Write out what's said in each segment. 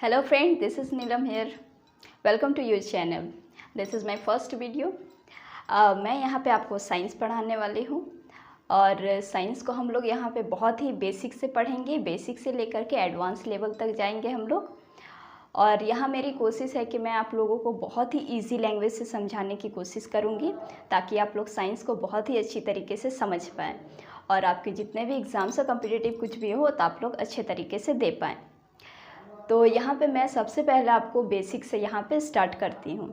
Hello friend, this is Neelam here. Welcome to your channel. This is my first video. मैं यहाँ पे आपको science पढ़ाने वाली हूँ और साइंस को हम लोग यहाँ पे बहुत ही बेसिक से पढ़ेंगे। बेसिक से लेकर के एडवांस लेवल तक जाएंगे हम लोग। और यहाँ मेरी कोशिश है कि मैं आप लोगों को बहुत ही इजी लैंग्वेज से समझाने की कोशिश करूँगी ताकि आप लोग साइंस को बहुत ही अच्छी तरीके से समझ पाएँ और आपके जितने भी एग्ज़ाम्स या कॉम्पिटिटिव कुछ भी हो तो आप लोग अच्छे तरीके से दे पाएँ। तो यहाँ पे मैं सबसे पहले आपको बेसिक से यहाँ पे स्टार्ट करती हूँ।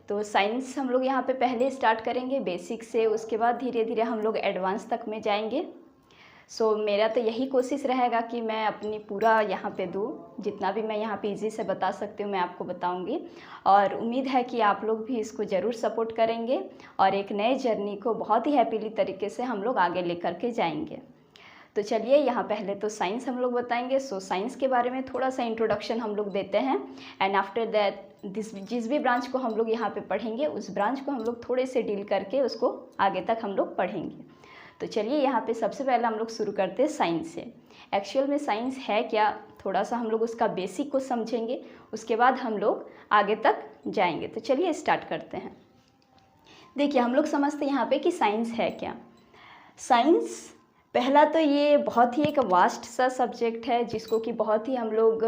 तो साइंस हम लोग यहाँ पे पहले स्टार्ट करेंगे बेसिक से, उसके बाद धीरे धीरे हम लोग एडवांस तक में जाएंगे। मेरा तो यही कोशिश रहेगा कि मैं अपनी पूरा यहाँ पे दूँ, जितना भी मैं यहाँ पे इजी से बता सकती हूँ मैं आपको बताऊँगी। और उम्मीद है कि आप लोग भी इसको ज़रूर सपोर्ट करेंगे और एक नए जर्नी को बहुत ही हैप्पीली तरीके से हम लोग आगे लेकर के जाएंगे। तो चलिए यहाँ पहले तो साइंस हम लोग बताएंगे। साइंस के बारे में थोड़ा सा इंट्रोडक्शन हम लोग देते हैं एंड आफ्टर दैट जिस भी ब्रांच को हम लोग यहाँ पे पढ़ेंगे उस ब्रांच को हम लोग थोड़े से डील करके उसको आगे तक हम लोग पढ़ेंगे। तो चलिए यहाँ पे सबसे पहले हम लोग शुरू करते हैं साइंस से। एक्चुअल में साइंस है क्या, थोड़ा सा हम लोग उसका बेसिक को समझेंगे, उसके बाद हम लोग आगे तक जाएंगे। तो चलिए स्टार्ट करते हैं। देखिए हम लोग समझते हैं यहाँ पे कि साइंस है क्या। साइंस पहला तो ये बहुत ही एक वास्ट सा सब्जेक्ट है जिसको कि बहुत ही हम लोग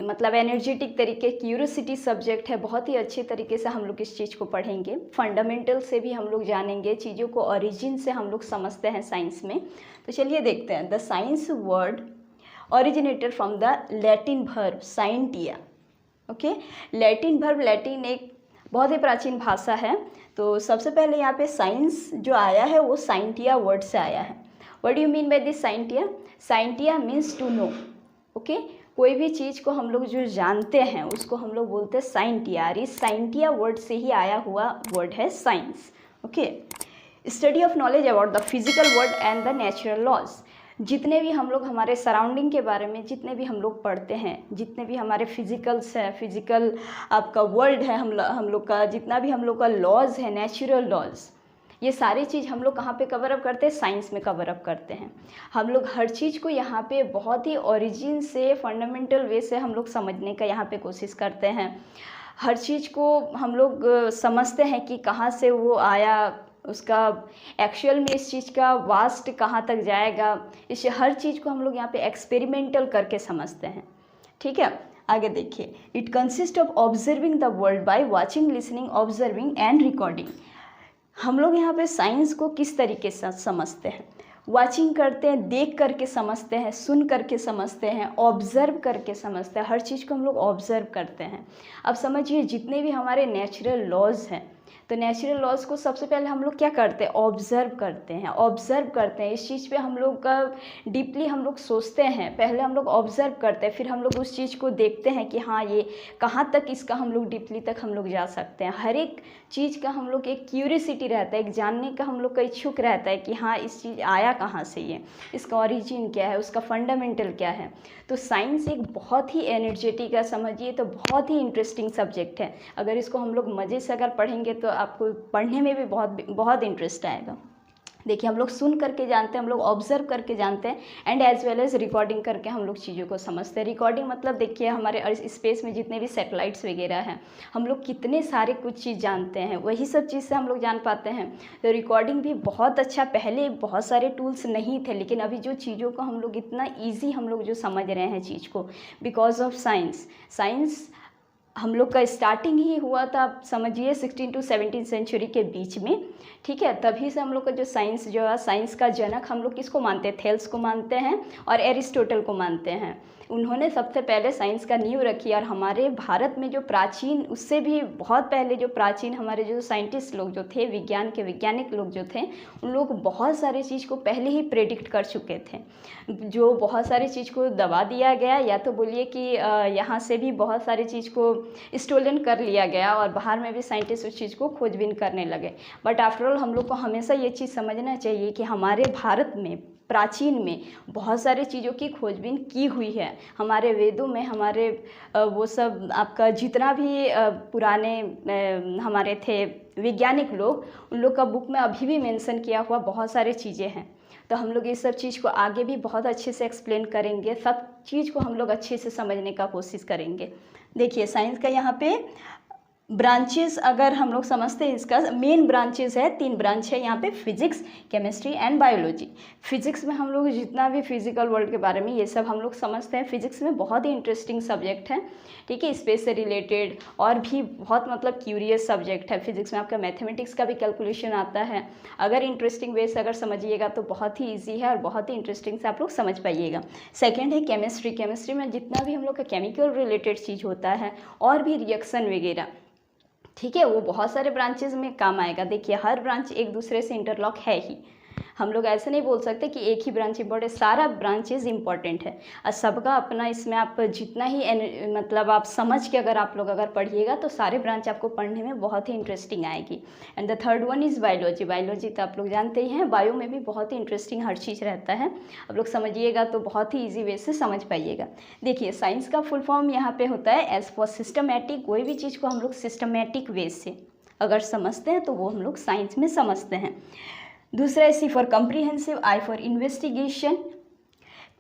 मतलब एनर्जेटिक तरीके क्यूरियोसिटी सब्जेक्ट है। बहुत ही अच्छे तरीके से हम लोग इस चीज़ को पढ़ेंगे, फंडामेंटल से भी हम लोग जानेंगे, चीज़ों को ओरिजिन से हम लोग समझते हैं साइंस में। तो चलिए देखते हैं। The science word originated from the Latin verb scientia. Okay, Latin verb, Latin एक बहुत ही प्राचीन भाषा है। तो सबसे पहले यहाँ पे साइंस जो आया है वो साइंटिया वर्ड से आया है। What do you mean by this scientia? Scientia means to know. Okay, कोई भी चीज़ को हम लोग जो जानते हैं उसको हम लोग बोलते हैं साइंटिया। इस साइंटिया वर्ड से ही आया हुआ वर्ड है science. Okay, study of knowledge about the physical world and the natural laws. जितने भी हम लोग हमारे सराउंडिंग के बारे में जितने भी हम लोग पढ़ते हैं, जितने भी हमारे फिजिकल्स है, फिजिकल आपका वर्ल्ड है, हम लोग का जितना भी हम लोग का लॉज है, नेचुरल लॉज, ये सारी चीज़ हम लोग कहाँ पे कवर अप करते हैं? साइंस में कवर अप करते हैं। हम लोग हर चीज़ को यहाँ पे बहुत ही ओरिजिन से, फंडामेंटल वे से हम लोग समझने का यहाँ पे कोशिश करते हैं। हर चीज़ को हम लोग समझते हैं कि कहाँ से वो आया, उसका एक्चुअल में इस चीज़ का वास्ट कहाँ तक जाएगा। इस हर चीज़ को हम लोग यहाँ पे एक्सपेरिमेंटल करके समझते हैं। ठीक है, आगे देखिए। It consist of observing the world by watching, listening, observing and recording. हम लोग यहाँ पे साइंस को किस तरीके से समझते हैं? वाचिंग करते हैं, देख करके समझते हैं, सुन करके समझते हैं, ऑब्ज़र्व करके समझते हैं। हर चीज़ को हम लोग ऑब्ज़र्व करते हैं। अब समझिए जितने भी हमारे नेचुरल लॉज हैं, तो नेचुरल लॉज को सबसे पहले हम लोग क्या करते हैं? ऑब्ज़र्व करते हैं। ऑब्ज़र्व करते हैं, इस चीज़ पे हम लोग का डीपली हम लोग सोचते हैं। पहले हम लोग ऑब्ज़र्व करते हैं, फिर हम लोग उस चीज़ को देखते हैं कि हाँ ये कहाँ तक इसका हम लोग डीपली तक हम लोग जा सकते हैं। हर एक चीज़ का हम लोग एक क्यूरियोसिटी रहता है, एक जानने का हम लोग का इच्छुक रहता है कि हाँ इस चीज़ आया कहाँ से, ये इसका ओरिजिन क्या है, उसका फंडामेंटल क्या है। तो साइंस एक बहुत ही एनर्जेटिक है, समझिए तो बहुत ही इंटरेस्टिंग सब्जेक्ट है। अगर इसको हम लोग मज़े से अगर पढ़ेंगे तो आपको पढ़ने में भी बहुत इंटरेस्ट आएगा। देखिए हम लोग सुन करके जानते हैं, हम लोग ऑब्जर्व करके जानते हैं and as well as recording करके हम लोग चीज़ों को समझते हैं। रिकॉर्डिंग मतलब देखिए हमारे स्पेस में जितने भी सैटेलाइट्स वगैरह हैं, हम लोग कितने सारे कुछ चीज़ जानते हैं, वही सब चीज़ से हम लोग जान पाते हैं। तो रिकॉर्डिंग भी बहुत अच्छा, पहले बहुत सारे टूल्स नहीं थे लेकिन अभी जो चीज़ों को हम लोग इतना ईजी हम लोग जो समझ रहे हैं चीज़ को, बिकॉज ऑफ साइंस हम लोग का स्टार्टिंग ही हुआ था, आप समझिए 16 to 17 सेंचुरी के बीच में। ठीक है, तभी से हम लोग का जो साइंस जो है, साइंस का जनक हम लोग किसको मानते हैं? थेल्स को मानते हैं और एरिस्टोटल को मानते हैं। उन्होंने सबसे पहले साइंस का नींव रखी। और हमारे भारत में जो प्राचीन, उससे भी बहुत पहले जो प्राचीन हमारे जो साइंटिस्ट लोग जो थे, विज्ञान के वैज्ञानिक लोग जो थे, उन लोग बहुत सारी चीज़ को पहले ही प्रेडिक्ट कर चुके थे। जो बहुत सारी चीज़ को दबा दिया गया, या तो बोलिए कि यहाँ से भी बहुत सारी चीज़ को स्टोलन कर लिया गया और बाहर में भी साइंटिस्ट उस चीज़ को खोजबीन करने लगे। बट आफ्टर ऑल हम लोग को हमेशा ये चीज़ समझना चाहिए कि हमारे भारत में प्राचीन में बहुत सारी चीज़ों की खोजबीन की हुई है। हमारे वेदों में, हमारे वो सब आपका जितना भी पुराने हमारे थे वैज्ञानिक लोग, उन लोग का बुक में अभी भी मेंशन किया हुआ बहुत सारी चीज़ें हैं। तो हम लोग ये सब चीज़ को आगे भी बहुत अच्छे से एक्सप्लेन करेंगे, सब चीज़ को हम लोग अच्छे से समझने का कोशिश करेंगे। देखिए साइंस का यहाँ पे ब्रांचेस अगर हम लोग समझते हैं, इसका मेन ब्रांचेस है, 3 ब्रांच है यहाँ पे, physics, chemistry and biology. Physics में हम लोग जितना भी फिजिकल वर्ल्ड के बारे में ये सब हम लोग समझते हैं। फिजिक्स में बहुत ही इंटरेस्टिंग सब्जेक्ट है, ठीक है, स्पेस से रिलेटेड और भी बहुत मतलब क्यूरियस सब्जेक्ट है। फिजिक्स में आपका मैथमेटिक्स का भी कैलकुलेशन आता है। अगर इंटरेस्टिंग वे से अगर समझिएगा तो बहुत ही ईजी है और बहुत ही इंटरेस्टिंग से आप लोग समझ पाइएगा। सेकेंड है केमिस्ट्री। केमिस्ट्री में जितना भी हम लोग का केमिकल रिलेटेड चीज़ होता है और भी रिएक्शन वगैरह, ठीक है, वो बहुत सारे ब्रांचेज में काम आएगा। देखिए हर ब्रांच एक दूसरे से इंटरलॉक है ही, हम लोग ऐसे नहीं बोल सकते कि एक ही ब्रांच इंपॉर्टेंट, सारा ब्रांचेज इंपॉर्टेंट है और सबका अपना, इसमें आप जितना ही मतलब आप समझ के अगर आप लोग अगर पढ़िएगा तो सारे ब्रांच आपको पढ़ने में बहुत ही इंटरेस्टिंग आएगी। And the third one is biology. Biology तो आप लोग जानते ही हैं, बायो में भी बहुत ही इंटरेस्टिंग हर चीज़ रहता है, आप लोग समझिएगा तो बहुत ही ईजी वे से समझ पाइएगा। देखिए साइंस का फुल फॉर्म यहाँ पे होता है एज फॉर सिस्टमैटिक। कोई भी चीज़ को हम लोग सिस्टमैटिक वे से अगर समझते हैं तो वो हम लोग साइंस में समझते हैं। दूसरा है C for comprehensive, I for investigation.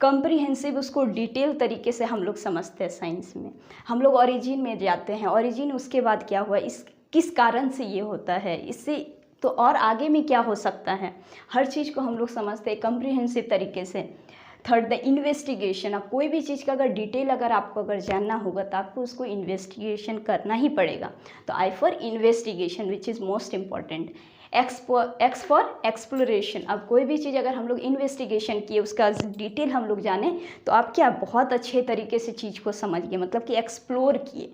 Comprehensive उसको डिटेल तरीके से हम लोग समझते हैं साइंस में। हम लोग ओरिजिन में जाते हैं, ओरिजिन उसके बाद क्या हुआ, इस किस कारण से ये होता है, इससे तो और आगे में क्या हो सकता है, हर चीज़ को हम लोग समझते हैं कम्प्रीहेंसिव तरीके से। Third the investigation. अब कोई भी चीज़ का अगर डिटेल अगर आपको अगर जानना होगा तो आपको उसको इन्वेस्टिगेशन करना ही पड़ेगा, तो I for investigation which is most important. X for exploration. अब कोई भी चीज़ अगर हम लोग इन्वेस्टिगेशन किए, उसका डिटेल हम लोग जाने तो आप क्या बहुत अच्छे तरीके से चीज़ को समझ गए, मतलब कि एक्सप्लोर किए,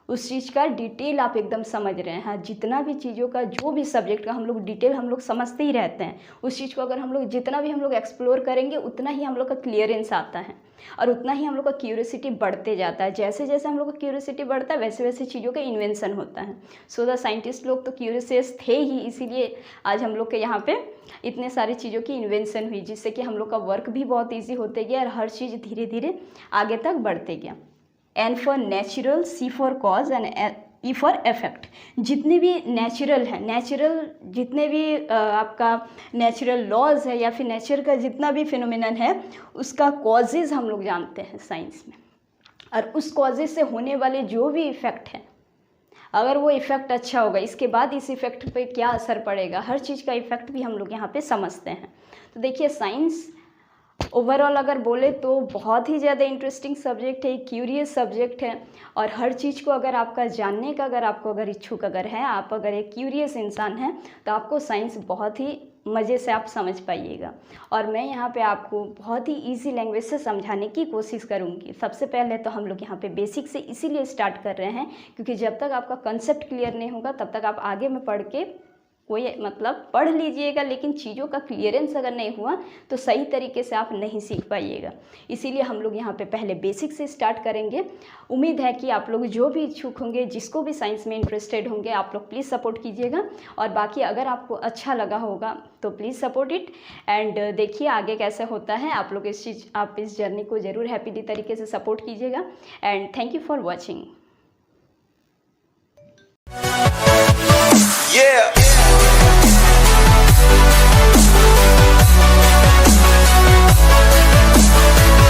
उस चीज़ का डिटेल आप एकदम समझ रहे हैं। हाँ, जितना भी चीज़ों का जो भी सब्जेक्ट का हम लोग डिटेल हम लोग समझते ही रहते हैं, उस चीज़ को अगर हम लोग जितना भी हम लोग एक्सप्लोर करेंगे उतना ही हम लोग का क्लियरेंस आता है और उतना ही हम लोग का क्यूरियोसिटी बढ़ते जाता है। जैसे जैसे हम लोग का क्यूरियोसिटी बढ़ता है वैसे वैसे चीज़ों का इन्वेंशन होता है। सो द साइंटिस्ट लोग तो क्यूरियस थे ही, इसीलिए आज हम लोग के यहाँ पे इतने सारी चीज़ों की इन्वेंशन हुई, जिससे कि हम लोग का वर्क भी बहुत ईजी होते गया और हर चीज़ धीरे धीरे आगे तक बढ़ते गया। N for natural, C for cause and E for effect. जितने भी नेचुरल है, नेचुरल जितने भी आपका नेचुरल लॉज है या फिर नेचर का जितना भी फिनोमिनन है उसका कॉजेज़ हम लोग जानते हैं साइंस में, और उस कॉजेज़ से होने वाले जो भी इफ़ेक्ट है, अगर वो इफ़ेक्ट अच्छा होगा इसके बाद इस इफ़ेक्ट पे क्या असर पड़ेगा, हर चीज़ का इफ़ेक्ट भी हम लोग यहाँ पे समझते हैं। तो देखिए साइंस ओवरऑल अगर बोले तो बहुत ही ज़्यादा इंटरेस्टिंग सब्जेक्ट है, क्यूरियस सब्जेक्ट है, और हर चीज़ को अगर आपका जानने का अगर आपको अगर इच्छुक अगर है, आप अगर एक क्यूरियस इंसान हैं तो आपको साइंस बहुत ही मज़े से आप समझ पाइएगा। और मैं यहाँ पे आपको बहुत ही इजी लैंग्वेज से समझाने की कोशिश करूँगी। सबसे पहले तो हम लोग यहाँ पे बेसिक से इसीलिए स्टार्ट कर रहे हैं क्योंकि जब तक आपका कंसेप्ट क्लियर नहीं होगा तब तक आप आगे में पढ़ के कोई मतलब पढ़ लीजिएगा, लेकिन चीज़ों का क्लियरेंस अगर नहीं हुआ तो सही तरीके से आप नहीं सीख पाइएगा। इसीलिए हम लोग यहाँ पे पहले बेसिक से स्टार्ट करेंगे। उम्मीद है कि आप लोग जो भी इच्छुक होंगे, जिसको भी साइंस में इंटरेस्टेड होंगे, आप लोग प्लीज़ सपोर्ट कीजिएगा। और बाकी अगर आपको अच्छा लगा होगा तो प्लीज़ सपोर्ट इट एंड देखिए आगे कैसे होता है। आप लोग आप इस जर्नी को ज़रूर हैप्पीली तरीके से सपोर्ट कीजिएगा and thank you for watching. Yeah.